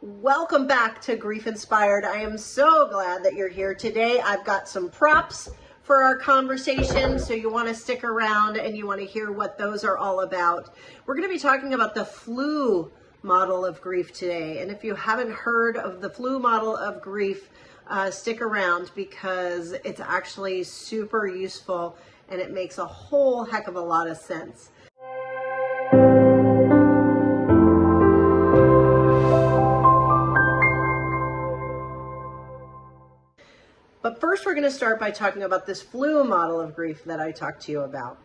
Welcome back to Grief Inspired. I am so glad that you're here today. I've got some props for our conversation, so you want to stick around and you want to hear what those are all about. We're going to be talking about the flu model of grief today. And if you haven't heard of the flu model of grief, stick around because it's actually super useful and it makes a whole heck of a lot of sense. But first, we're going to start by talking about this flu model of grief that I talked to you about.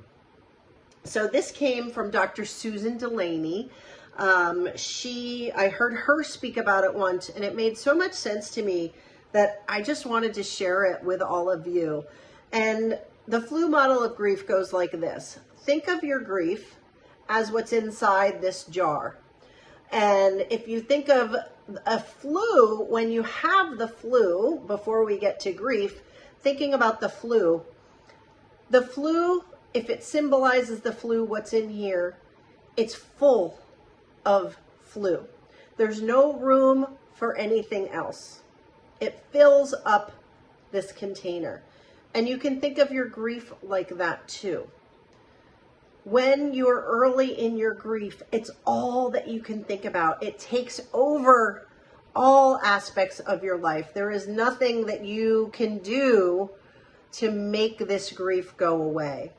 So this came from Dr. Susan Delaney. I heard her speak about it once, and it made so much sense to me that I just wanted to share it with all of you. And the flu model of grief goes like this. Think of your grief as what's inside this jar. And if you think of a flu, when you have the flu, before we get to grief, thinking about the flu, if it symbolizes the flu, what's in here, it's full of flu. There's no room for anything else. It fills up this container. And you can think of your grief like that too. When you're early in your grief, it's all that you can think about. It takes over all aspects of your life. There is nothing that you can do to make this grief go away.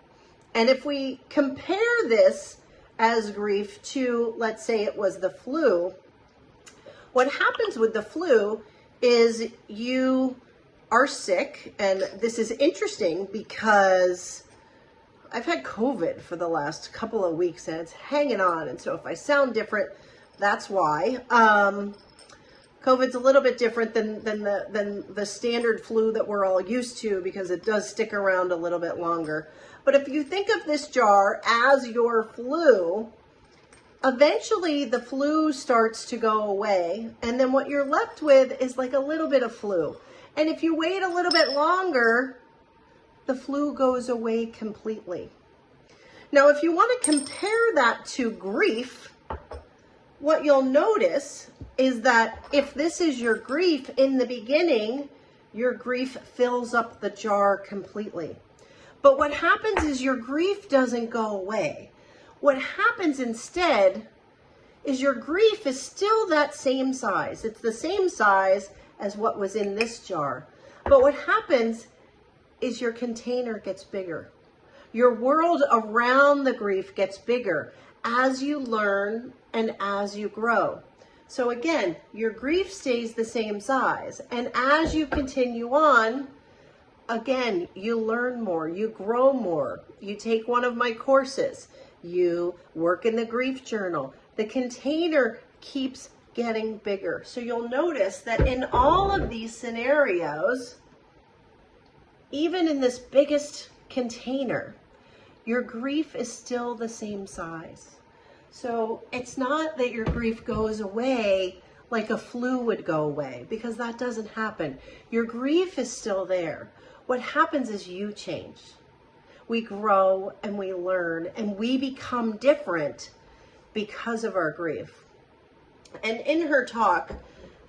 And if we compare this as grief to, let's say it was the flu, what happens with the flu is you are sick. And this is interesting because I've had COVID for the last couple of weeks and it's hanging on. And so if I sound different, that's why. COVID's a little bit different than the standard flu that we're all used to because it does stick around a little bit longer. But if you think of this jar as your flu, eventually the flu starts to go away. And then what you're left with is like a little bit of flu. And if you wait a little bit longer, the flu goes away completely. Now, if you want to compare that to grief, what you'll notice is that if this is your grief in the beginning, your grief fills up the jar completely. But what happens is your grief doesn't go away. What happens instead is your grief is still that same size. It's the same size as what was in this jar. But what happens is your container gets bigger. Your world around the grief gets bigger as you learn and as you grow. So again, your grief stays the same size. And as you continue on, again, you learn more, you grow more. You take one of my courses, you work in the grief journal. The container keeps getting bigger. So you'll notice that in all of these scenarios, even in this biggest container, your grief is still the same size. So it's not that your grief goes away like a flu would go away, because that doesn't happen. Your grief is still there. What happens is you change. We grow and we learn and we become different because of our grief. And in her talk,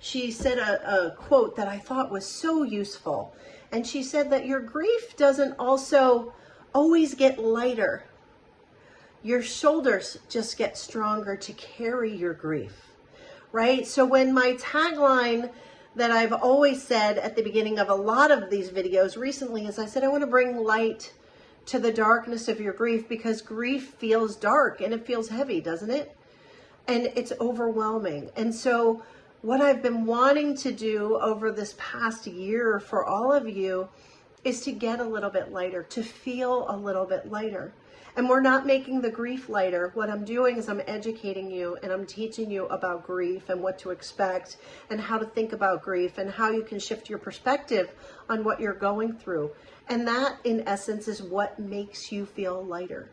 she said a quote that I thought was so useful. And she said that your grief doesn't also always get lighter. Your shoulders just get stronger to carry your grief, right? So when my tagline that I've always said at the beginning of a lot of these videos recently is I said, I want to bring light to the darkness of your grief because grief feels dark and it feels heavy, doesn't it? And it's overwhelming. And so what I've been wanting to do over this past year for all of you is to get a little bit lighter, to feel a little bit lighter. And we're not making the grief lighter. What I'm doing is I'm educating you and I'm teaching you about grief and what to expect and how to think about grief and how you can shift your perspective on what you're going through. And that, in essence, is what makes you feel lighter.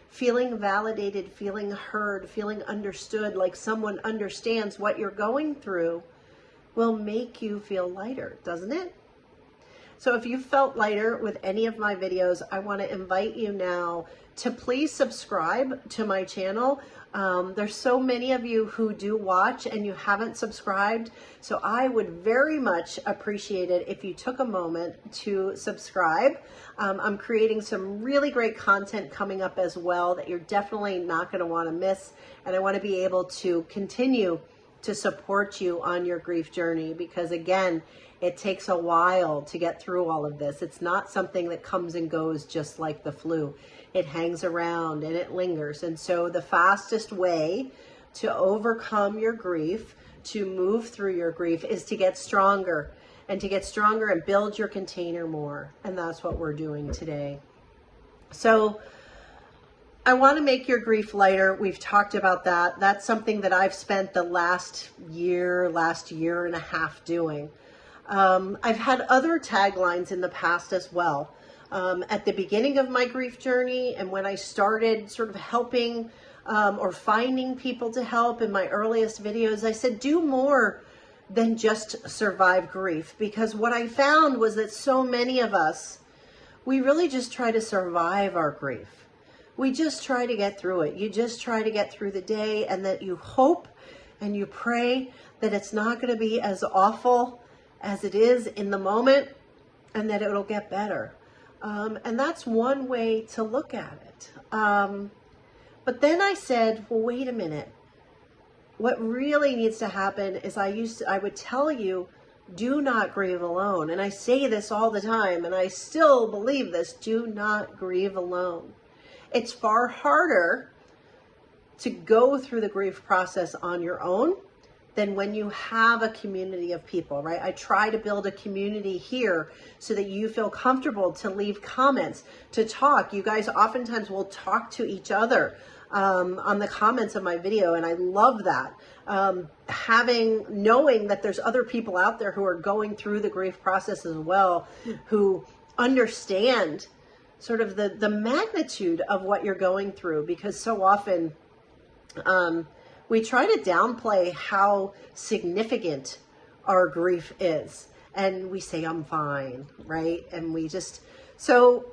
Feeling validated, feeling heard, feeling understood, like someone understands what you're going through will make you feel lighter, doesn't it? So if you felt lighter with any of my videos, I want to invite you now to please subscribe to my channel. There's so many of you who do watch and you haven't subscribed. So I would very much appreciate it if you took a moment to subscribe. I'm creating some really great content coming up as well that you're definitely not going to want to miss. And I want to be able to continue to support you on your grief journey, because again, it takes a while to get through all of this. It's not something that comes and goes just like the flu. It hangs around and it lingers. And so the fastest way to overcome your grief, to move through your grief, is to get stronger, and to get stronger and build your container more. And that's what we're doing today. So I want to make your grief lighter. We've talked about that. That's something that I've spent the last year and a half doing. I've had other taglines in the past as well. At the beginning of my grief journey, and when I started sort of helping or finding people to help in my earliest videos, I said, do more than just survive grief. Because what I found was that so many of us, we really just try to survive our grief. We just try to get through it. You just try to get through the day, and that you hope and you pray that it's not going to be as awful as it is in the moment, and that it'll get better. And that's one way to look at it. But then I said, well, wait a minute. What really needs to happen is I would tell you, do not grieve alone. And I say this all the time, and I still believe this: do not grieve alone. It's far harder to go through the grief process on your own than when you have a community of people, right? I try to build a community here so that you feel comfortable to leave comments, to talk. You guys oftentimes will talk to each other on the comments of my video, and I love that. Knowing that there's other people out there who are going through the grief process as well, who understand sort of the magnitude of what you're going through, because so often we try to downplay how significant our grief is. And we say, I'm fine, right? And so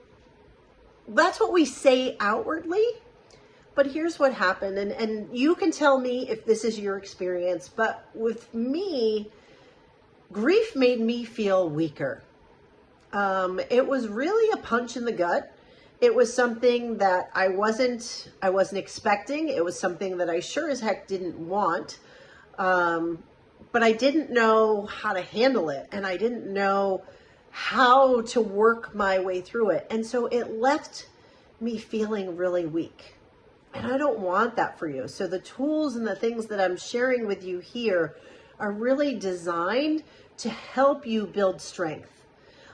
that's what we say outwardly. But here's what happened. And you can tell me if this is your experience. But with me, grief made me feel weaker. It was really a punch in the gut. It was something that I wasn't expecting. It was something that I sure as heck didn't want. But I didn't know how to handle it, and I didn't know how to work my way through it. And so it left me feeling really weak. And I don't want that for you. So the tools and the things that I'm sharing with you here are really designed to help you build strength.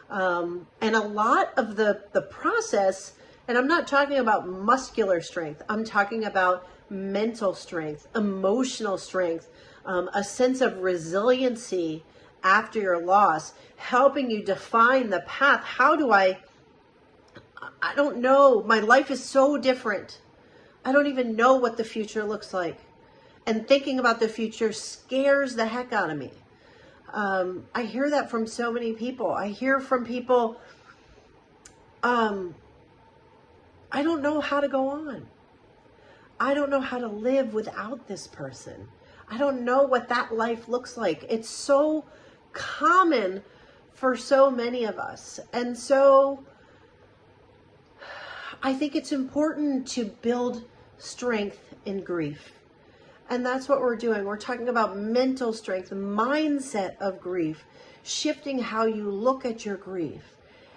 And a lot of the process, and I'm not talking about muscular strength, I'm talking about mental strength, emotional strength, a sense of resiliency after your loss, helping you define the path. How do I don't know. My life is so different. I don't even know what the future looks like. And thinking about the future scares the heck out of me. I hear that from so many people. I hear from people, I don't know how to go on. I don't know how to live without this person. I don't know what that life looks like. It's so common for so many of us. And so I think it's important to build strength in grief. And that's what we're doing. We're talking about mental strength, mindset of grief, shifting how you look at your grief,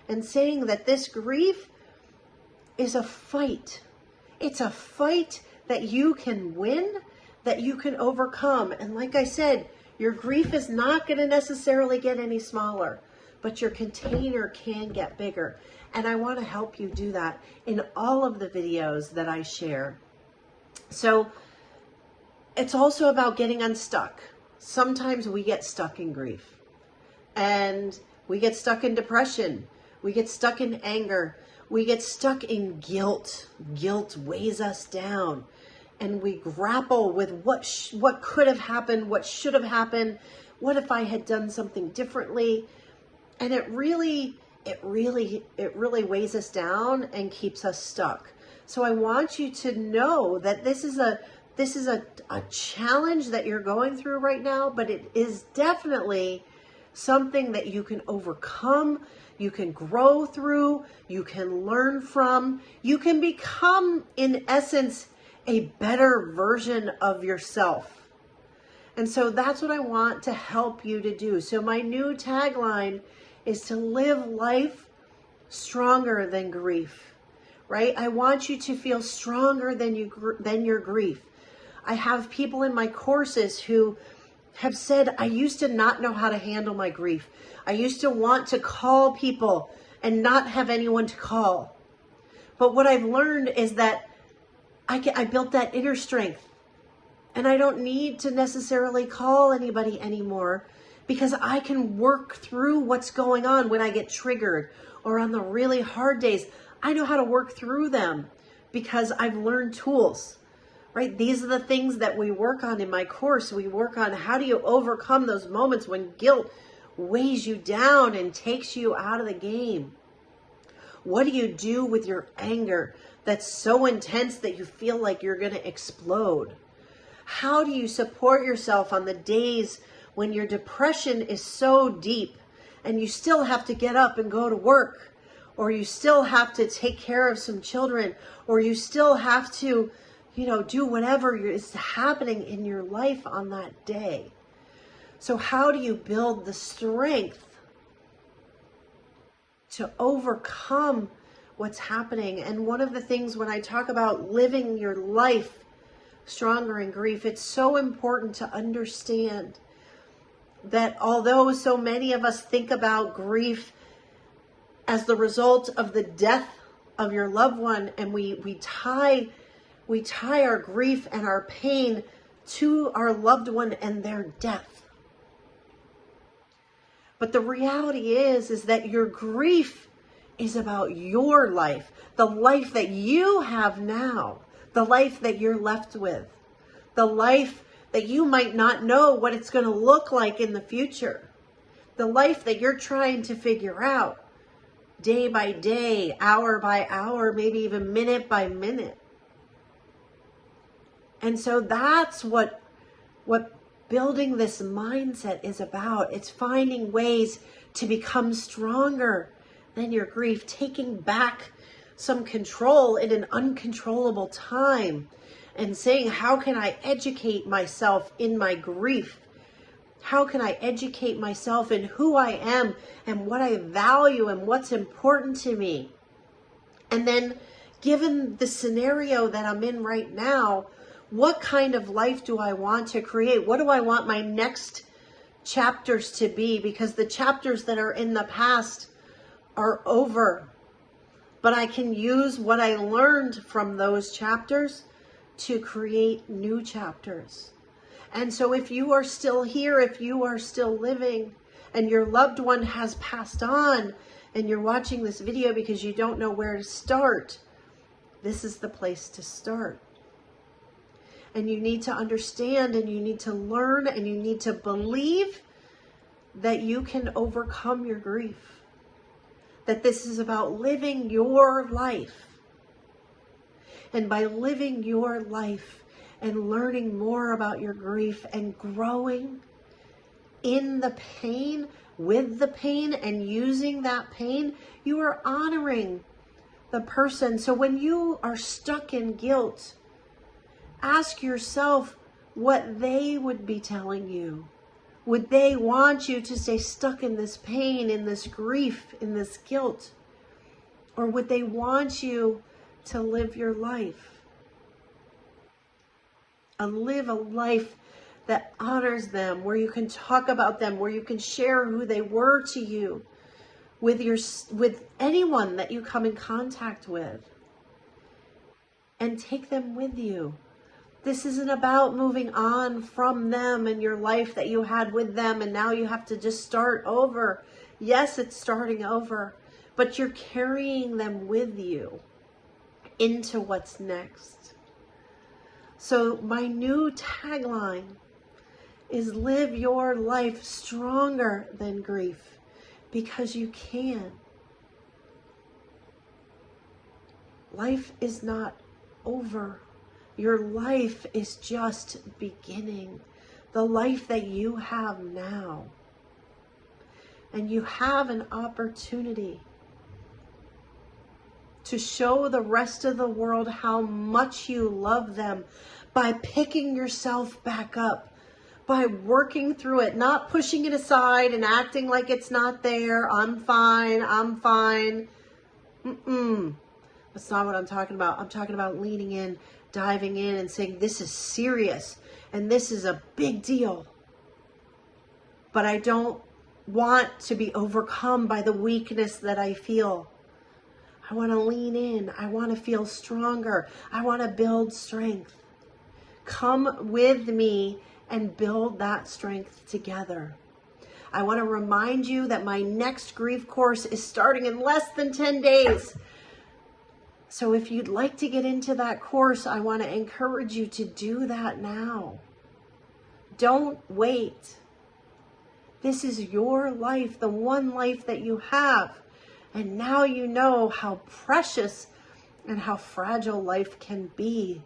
and saying that this grief is a fight. It's a fight that you can win, that you can overcome. And like I said, your grief is not going to necessarily get any smaller, but your container can get bigger. And I want to help you do that in all of the videos that I share. So it's also about getting unstuck. Sometimes we get stuck in grief, and we get stuck in depression. We get stuck in anger. We get stuck in guilt. Guilt weighs us down, and we grapple with what could have happened, what should have happened, what if I had done something differently. And it really weighs us down and keeps us stuck. So I want you to know that this is a this is a challenge that you're going through right now, but it is definitely something that you can overcome, you can grow through, you can learn from, you can become, in essence, a better version of yourself. And so that's what I want to help you to do. So my new tagline is to live life stronger than grief, right? I want you to feel stronger than your grief. I have people in my courses who have said, I used to not know how to handle my grief. I used to want to call people and not have anyone to call. But what I've learned is that I built that inner strength, and I don't need to necessarily call anybody anymore, because I can work through what's going on when I get triggered or on the really hard days. I know how to work through them because I've learned tools. Right? These are the things that we work on in my course. We work on how do you overcome those moments when guilt weighs you down and takes you out of the game. What do you do with your anger that's so intense that you feel like you're going to explode? How do you support yourself on the days when your depression is so deep and you still have to get up and go to work, or you still have to take care of some children, or you still have to do whatever is happening in your life on that day? So how do you build the strength to overcome what's happening? And one of the things when I talk about living your life stronger in grief, it's so important to understand that although so many of us think about grief as the result of the death of your loved one, and we tie our grief and our pain to our loved one and their death. But the reality is that your grief is about your life, the life that you have now, the life that you're left with, the life that you might not know what it's going to look like in the future, the life that you're trying to figure out day by day, hour by hour, maybe even minute by minute. And so that's what building this mindset is about. It's finding ways to become stronger than your grief, taking back some control in an uncontrollable time, and saying, how can I educate myself in my grief? How can I educate myself in who I am and what I value and what's important to me? And then, given the scenario that I'm in right now, what kind of life do I want to create? What do I want my next chapters to be? Because the chapters that are in the past are over. But I can use what I learned from those chapters to create new chapters. And so if you are still here, if you are still living, and your loved one has passed on, and you're watching this video because you don't know where to start, this is the place to start. And you need to understand, and you need to learn, and you need to believe that you can overcome your grief. That this is about living your life. And by living your life and learning more about your grief and growing in the pain, with the pain, and using that pain, you are honoring the person. So when you are stuck in guilt, ask yourself what they would be telling you. Would they want you to stay stuck in this pain, in this grief, in this guilt? Or would they want you to live your life? And live a life that honors them, where you can talk about them, where you can share who they were to you with anyone that you come in contact with. And take them with you. This isn't about moving on from them and your life that you had with them, and now you have to just start over. Yes, it's starting over, but you're carrying them with you into what's next. So my new tagline is live your life stronger than grief, because you can. Life is not over. Your life is just beginning. The life that you have now. And you have an opportunity to show the rest of the world how much you love them by picking yourself back up, by working through it, not pushing it aside and acting like it's not there. I'm fine. I'm fine. That's not what I'm talking about. I'm talking about leaning in, diving in and saying, this is serious and this is a big deal. But I don't want to be overcome by the weakness that I feel. I want to lean in. I want to feel stronger. I want to build strength. Come with me and build that strength together. I want to remind you that my next grief course is starting in less than 10 days. So if you'd like to get into that course, I want to encourage you to do that now. Don't wait. This is your life, the one life that you have. And now you know how precious and how fragile life can be.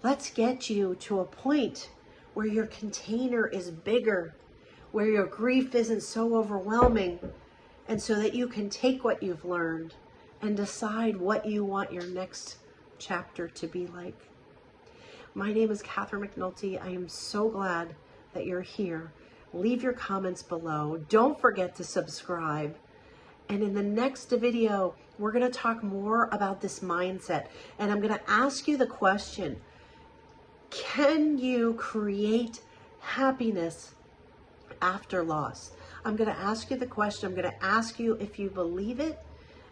Let's get you to a point where your container is bigger, where your grief isn't so overwhelming, and so that you can take what you've learned and decide what you want your next chapter to be like. My name is Catherine McNulty. I am so glad that you're here. Leave your comments below. Don't forget to subscribe. And in the next video, we're going to talk more about this mindset. And I'm going to ask you the question, can you create happiness after loss? I'm going to ask you the question. I'm going to ask you if you believe it,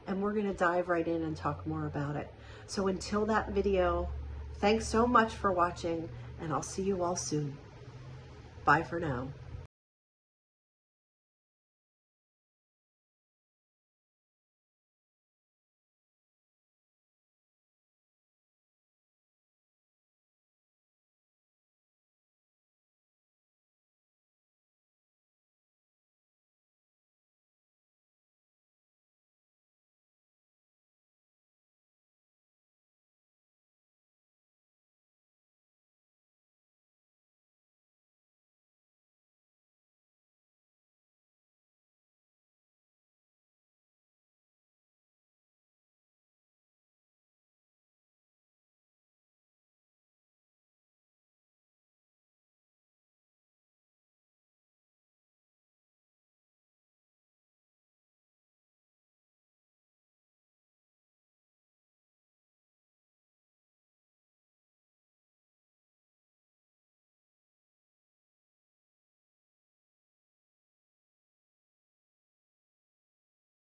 and we're going to dive right in and talk more about it. So until that video, thanks so much for watching, and I'll see you all soon. Bye for now.